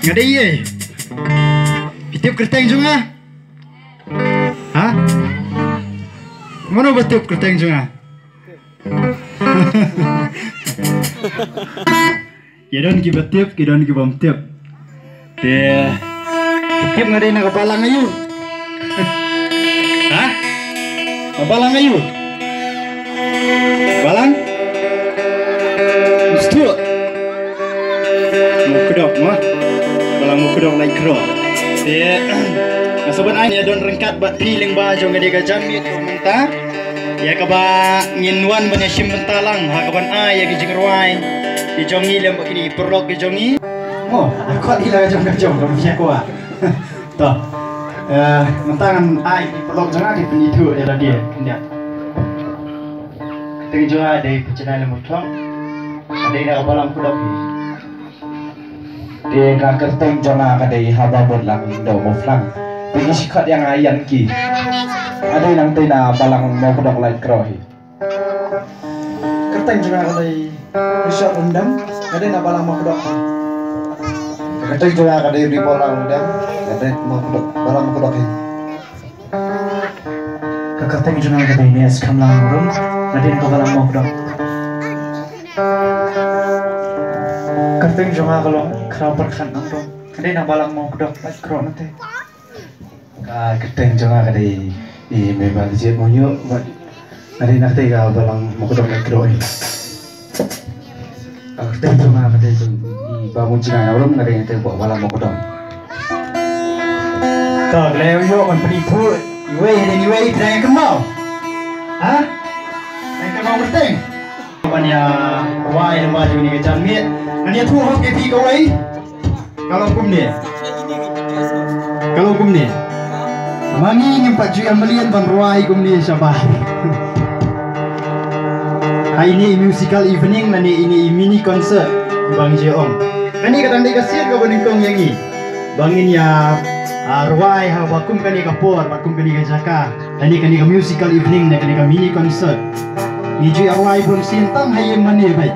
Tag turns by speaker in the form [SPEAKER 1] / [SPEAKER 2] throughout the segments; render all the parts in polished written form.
[SPEAKER 1] Nggak ada iya. Tiup kerteng juga. Hah? Mana buat tiup kerteng juga? Kidon kibat tiup, kidon kibam tiup. Deh, tiup nggak ada yang kepalang ayu. Hah? Kepalang ayu? Balang? Mesti. Mau kedok mah? Balang mau kedok like kro. Deh, nasoban ay niya don rengkat bat piling baju nggak dia gajam itu mentah. Ya kaba nginwan banyak sim bentalang, hakaban ay ya gijengruai. Dijongi lem begini perlok dijongi. Oh, aku hilang gajam kamu siapa kuah? Toh, mentangan ay di perlok jangan di penitu era dia kendak. Tengah juga ada pecenah lem utang, ada yang nak balang kuda pi. Dia nak kerteng jangan ada haba berlang do muflang. Pergi sikat yang ayan ki. Ada yang tina balang mau kuda light krohi.
[SPEAKER 2] Kerteng jangan ada risau rendam, ada nak balang mau kuda.
[SPEAKER 3] Kerteng jangan ada di balang rendam, ada mau kuda balang mau kuda.
[SPEAKER 1] Kerteng jangan ada ini es kamlang rum, ada yang balang mau kuda. Kerteng jangan kalau kerap berkan rum, ada yang balang mau kuda light kro nanti.
[SPEAKER 3] Kerteng jangan ada di memang dia mau nyok, ada nak tega balang mau kuda light kro ini. Kerteng jangan ada di bangun jangan orang ada yang tega balang mau kuda.
[SPEAKER 1] Kau lewat man penipu, iwe tidak kemau, hah? Yang kemau kerteng? Banyak wai lembah juga ni kecam ni. Hanya tu hok kepi kau wai. Kalau kum ni, mangi ngempat jual melian ban ruai kum ni sabah. Hari ini musical evening, nani ini mini concert bang Jeong. Kani katang dia kasih kau beningkong yang ni. Bangin ya ruai ha bakum kani kapor, bakum kani kajaka. Nani kani ka musical evening, nani kani ka mini concert. Iji ruai pun sintang hayang mani baik.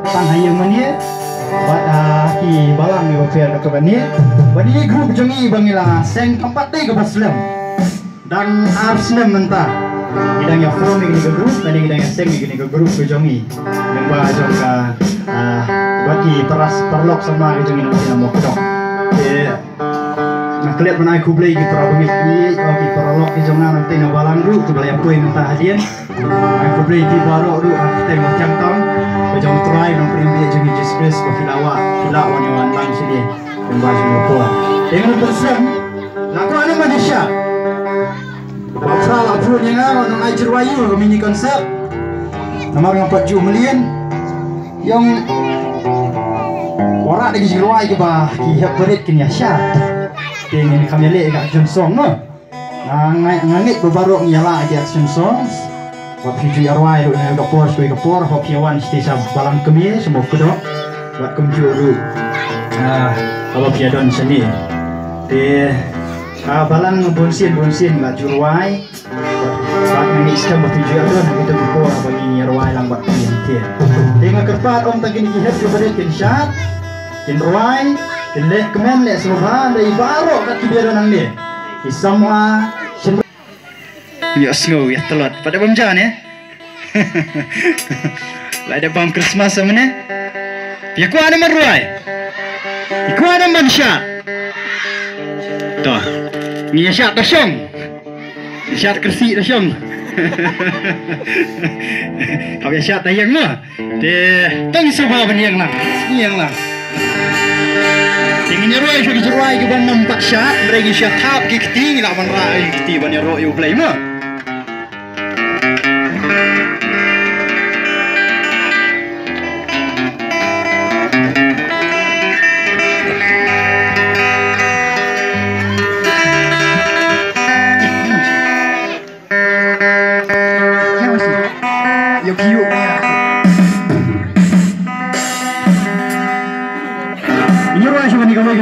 [SPEAKER 1] Tang hayang mani. Ki balang ni offer ke bani. Bani grup jongi bangila seng tempat deh ke baslam. Dan Arsenal mentah. Kita yang forming ni ke grup, tadi kita yang seng ni ke grup ke jongi. Yang bajong ka bagi peras perlok sama ke jongi nanti nak kedok. Nak lihat mana aku beli kita rabungit ni, ki perlok ke jongi nanti nak balang grup tu beli apa yang mentah hadian. Aku beli di baru tu kita macam tahun. Macam try nak pergi jongi Jespres ke Filawa wanyawan bang sini. Yang baju apa? Dengan bersem, laku ane Malaysia. Pasal apun yang orang ajar wayu ke mini konsep. Nama yang 4 million yang orang lagi jiruai ke bah kihap berit kini asyat. Dengan kami lihat kat Johnson no. Ngangit berbaruk nyala ke Johnson. Buat video arwai lu nak kapor suai kapor hok yawan stisab balang kemi semua kedok buat kumjuru. Kalau piadon seni. Balang bonsin nggak juruai. Buat ni sistem video tu nak kita kapor bagi arwai lang buat pianti. Tengah kerpat om tagin kihap ke berit kin syat. Kin arwai, kin leh kemen leh semua dari baru kat piadon nang ni. Semua ya snow ya telot pada bamjan ya. Lah ada bam Christmas sama ni. Ya ku ada meruai. Ku ada mansya. Toh. Ni syak dasyong. Syak kersi dasyong. Kau syak tayang mah. De tang sebab yang lah. Yang lah. Tingin ruai syuk ruai ke ban nampak syak, mereka syak tap ke keti lah ban rai keti ban ro you play mah.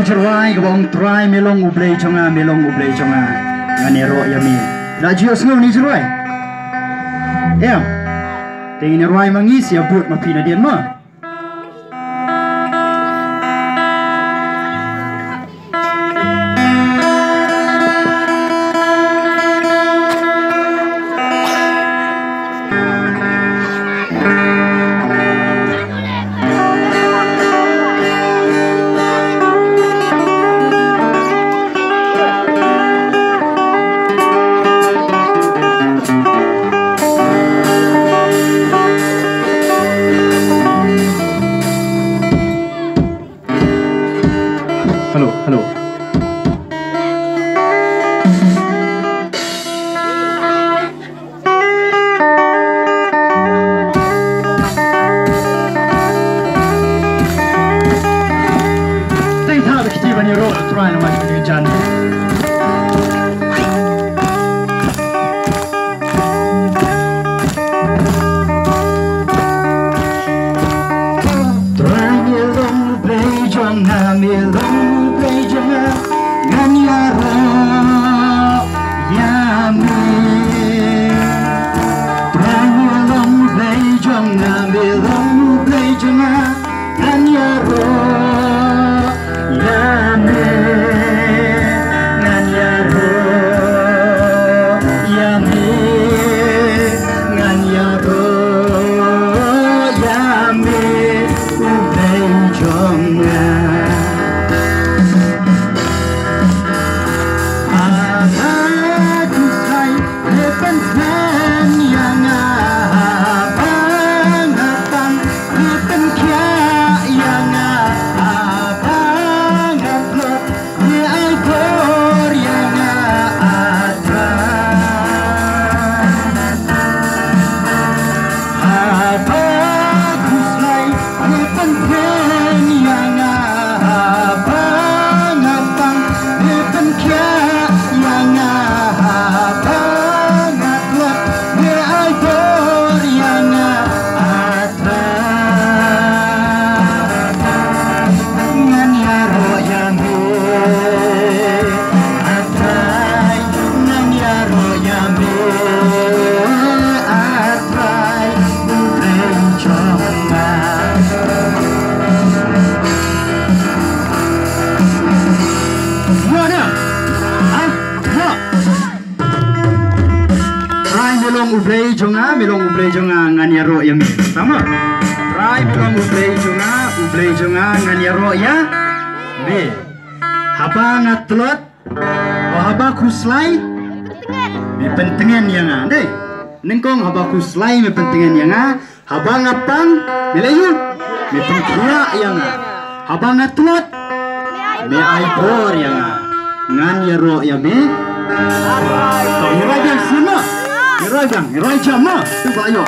[SPEAKER 1] Cerai ke bawang try melong ublay chonga nganero yami radio snow ni cerai ya tingin ruai mangis ya buat mapina dia mah Halo, halo. Tänk här aktiva ni roll tror jag när man vill jan. Milong ublay jonga nganyaro ya mi sama rai milong ublay jonga nganyaro ya mi haba ngatlot o haba kuslai mi pentengan yang ade nengkong haba kuslai mi pentengan yang haba ngapang milayu mi pentia yang haba ngatlot mi aibor yang nganyaro ya mi Irajang semua. Irajang, Irajang mah. Coba ayo.